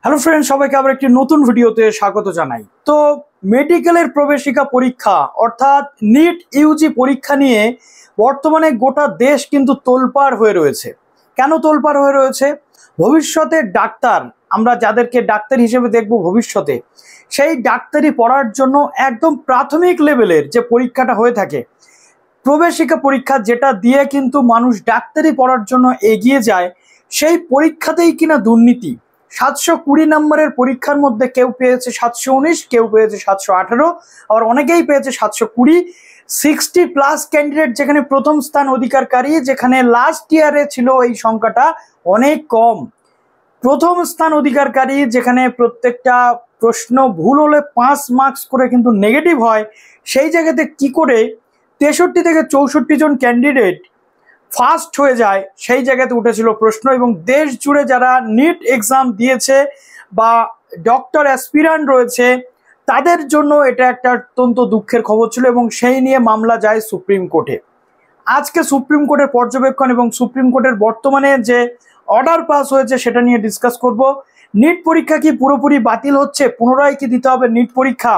Hello friend, সবাইকে আবার একটি নতুন ভিডিওতে স্বাগত জানাই। তো মেডিকেলের প্রবেশিকা পরীক্ষা অর্থাৎ নিট ইউজি পরীক্ষা নিয়ে বর্তমানে গোটা দেশ কিন্তু তোলপাড় হয়ে রয়েছে। কেন তোলপাড় হয়ে রয়েছে? ভবিষ্যতে ডাক্তার, আমরা যাদেরকে ডাক্তার হিসেবে দেখব ভবিষ্যতে, সেই ডাক্তারি পড়ার জন্য একদম প্রাথমিক লেভেলের যে পরীক্ষাটা হয়ে থাকে, প্রবেশিকা পরীক্ষা, যেটা দিয়ে কিন্তু মানুষ ডাক্তারি পড়ার জন্য এগিয়ে যায়, সেই পরীক্ষাতেই কিনা দুর্নীতি। 720 নম্বরের পরীক্ষার মধ্যে কেউ পেয়েছে 719, কেউ পেয়েছে 718, আবার অনেকেই পেয়েছে 720। 60+ ক্যান্ডিডেট যেখানে প্রথম স্থান অধিকারকারী, যেখানে লাস্ট ইয়ারে ছিল এই সংখ্যাটা অনেক কম। প্রথম স্থান অধিকারকারী যেখানে প্রত্যেকটা প্রশ্ন ভুল হলে 5 মার্কস করে কিন্তু নেগেটিভ হয়, সেই জায়গাতে কি করে 63 থেকে 64 জন ক্যান্ডিডেট ফার্স্ট হয়ে যায়, সেই জায়গাতে উঠেছিল প্রশ্ন। এবং দেশ জুড়ে যারা নিট এক্সাম দিয়েছে বা ডক্টর অ্যাসপিরান্ট রয়েছে, তাদের জন্য এটা একটা অত্যন্ত দুঃখের খবর ছিল এবং সেই নিয়ে মামলা যায় সুপ্রিম কোর্টে। আজকে সুপ্রিম কোর্টের পর্যবেক্ষণ এবং সুপ্রিম কোর্টের বর্তমানে যে অর্ডার পাস হয়েছে সেটা নিয়ে ডিসকাস করব। নিট পরীক্ষা কি পুরোপুরি বাতিল হচ্ছে? পুনরায় কি দিতে হবে নিট পরীক্ষা?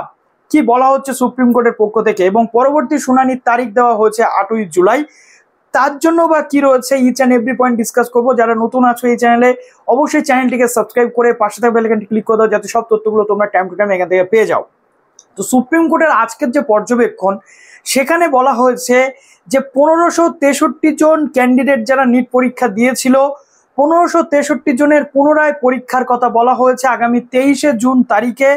কি বলা হচ্ছে সুপ্রিম কোর্টের পক্ষ থেকে? এবং পরবর্তী শুনানির তারিখ দেওয়া হয়েছে 8ই জুলাই। তার জন্য বা কি রয়েছে, each and every point discuss করবো। যারা নতুন আছো এই চ্যানেলে, অবশ্যই চ্যানেলটিকে সাবস্ক্রাইব করে পাশে থাকা বেল আইকনটি ক্লিক করে দাও, যাতে সব তথ্যগুলো তোমরা টাইম টু টাইম এখান থেকে পেয়ে যাও। তো সুপ্রিম কোর্টের আজকের যে পর্যবেক্ষণ, সেখানে বলা হয়েছে যে 1563 জন ক্যান্ডিডেট যারা নিট পরীক্ষা দিয়েছিল, 1563 জনের পুনরায় পরীক্ষার কথা বলা হয়েছে। আগামী 23শে জুন তারিখে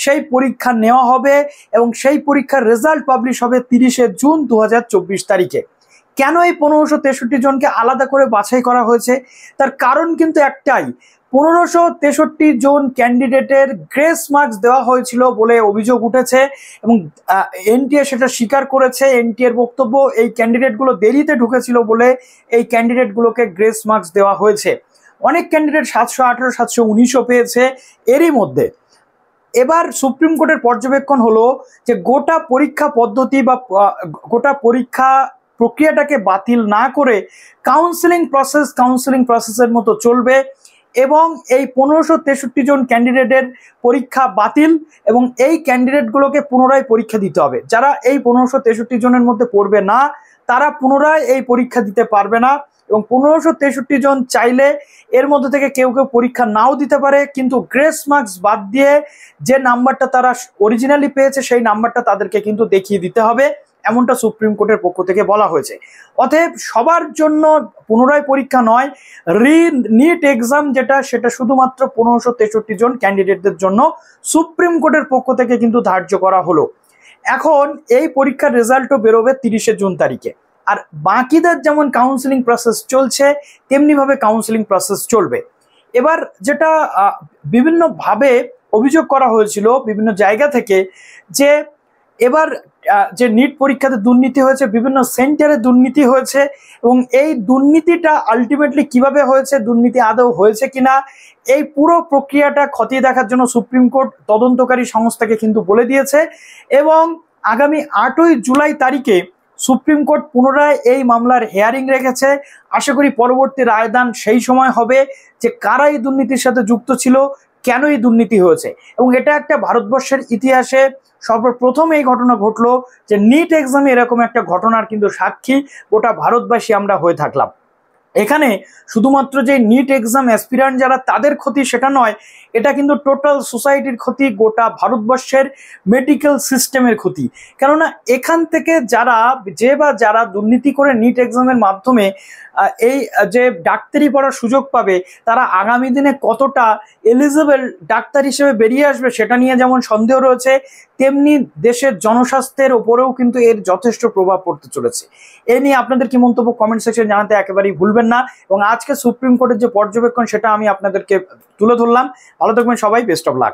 সেই পরীক্ষা নেওয়া হবে এবং সেই পরীক্ষার রেজাল্ট পাবলিশ হবে 30শে জুন 2024 তারিখে। কেন এই 1563 জনকে আলাদা করে বাছাই করা হয়েছে? তার কারণ কিন্তু একটাই, 1563 জন ক্যান্ডিডেটের গ্রেস মার্কস দেওয়া হয়েছিল বলে অভিযোগ উঠেছে এবং এনটিএ সেটা স্বীকার করেছে। এনটিএর বক্তব্য, এই ক্যান্ডিডেটগুলো দেরিতে ঢুকেছিল বলে এই ক্যান্ডিডেটগুলোকে গ্রেস মার্কস দেওয়া হয়েছে। অনেক ক্যান্ডিডেট 718, 719ও পেয়েছে এরই মধ্যে। এবার সুপ্রিম কোর্টের পর্যবেক্ষণ হলো যে গোটা পরীক্ষা পদ্ধতি বা গোটা পরীক্ষা প্রক্রিয়াটাকে বাতিল না করে কাউন্সেলিং প্রসেসের মতো চলবে এবং এই 1563 জন ক্যান্ডিডেটের পরীক্ষা বাতিল এবং এই ক্যান্ডিডেটগুলোকে পুনরায় পরীক্ষা দিতে হবে। যারা এই 1563 জনের মধ্যে পড়বে না, তারা পুনরায় এই পরীক্ষা দিতে পারবে না। এবং 1563 জন চাইলে এর মধ্যে থেকে কেউ কেউ পরীক্ষা নাও দিতে পারে, কিন্তু গ্রেস মার্কস বাদ দিয়ে যে নাম্বারটা তারা অরিজিনালি পেয়েছে সেই নাম্বারটা তাদেরকে কিন্তু দেখিয়ে দিতে হবে, এমনটা সুপ্রিম কোর্টের পক্ষ থেকে বলা হয়েছে। অতএব সবার জন্য পুনরায় পরীক্ষা নয়, নিট এক্সাম যেটা, সেটা শুধুমাত্র 1563 জন ক্যান্ডিডেটদের জন্য সুপ্রিম কোর্টের পক্ষ থেকে কিন্তু ধার্য করা হলো। এখন এই পরীক্ষার রেজাল্টও বেরোবে 30শে জুন তারিখে। আর বাকিদের যেমন কাউন্সেলিং প্রসেস চলছে, তেমনিভাবে কাউন্সেলিং প্রসেস চলবে। এবার যেটা বিভিন্নভাবে অভিযোগ করা হয়েছিল বিভিন্ন জায়গা থেকে, যে এবার যে নিট পরীক্ষাতে দুর্নীতি হয়েছে, বিভিন্ন সেন্টারে দুর্নীতি হয়েছে এবং এই দুর্নীতিটা আলটিমেটলি কিভাবে হয়েছে, দুর্নীতি আদৌ হয়েছে কিনা, এই পুরো প্রক্রিয়াটা খতিয়ে দেখার জন্য সুপ্রিম কোর্ট তদন্তকারী সংস্থাকে কিন্তু বলে দিয়েছে। এবং আগামী 8ই জুলাই তারিখে সুপ্রিম কোর্ট পুনরায় এই মামলার হিয়ারিং রেখেছে। আশা করি পরবর্তী রায়দান সেই সময় হবে যে কারা এই দুর্নীতির সাথে যুক্ত ছিল, কেন এই দুর্নীতি হয়েছে। এবং এটা একটা ভারতবর্ষের ইতিহাসে সর্বপ্রথম এই ঘটনা ঘটলো যে নিট এক্সামে এরকম একটা ঘটনার কিন্তু সাক্ষী গোটা ভারতবাসী আমরা হয়ে থাকলাম। এখানে শুধুমাত্র যে নিট এক্সাম অ্যাসপিরান্ট যারা, তাদের ক্ষতি সেটা নয়, এটা কিন্তু টোটাল সোসাইটির ক্ষতি, গোটা ভারতবর্ষের মেডিকেল সিস্টেমের ক্ষতি। কেননা এখান থেকে যারা দুর্নীতি করে নিট এক্সামের মাধ্যমে এই যে ডাক্তারি পড়ার সুযোগ পাবে, তারা আগামী দিনে কতটা এলিজিবল ডাক্তার হিসেবে বেরিয়ে আসবে সেটা নিয়ে যেমন সন্দেহ রয়েছে, তেমনি দেশের জনস্বাস্থ্যের ওপরেও কিন্তু এর যথেষ্ট প্রভাব পড়তে চলেছে। এ নিয়ে আপনাদের কি মন্তব্য কমেন্ট সেকশনে জানাতে একেবারেই ভুলবেন না। এবং আজকে সুপ্রিম কোর্টের যে পর্যবেক্ষণ, সেটা আমি আপনাদেরকে তুলে ধরলাম। ভালো থাকবেন সবাই, বেস্ট অফ লাক।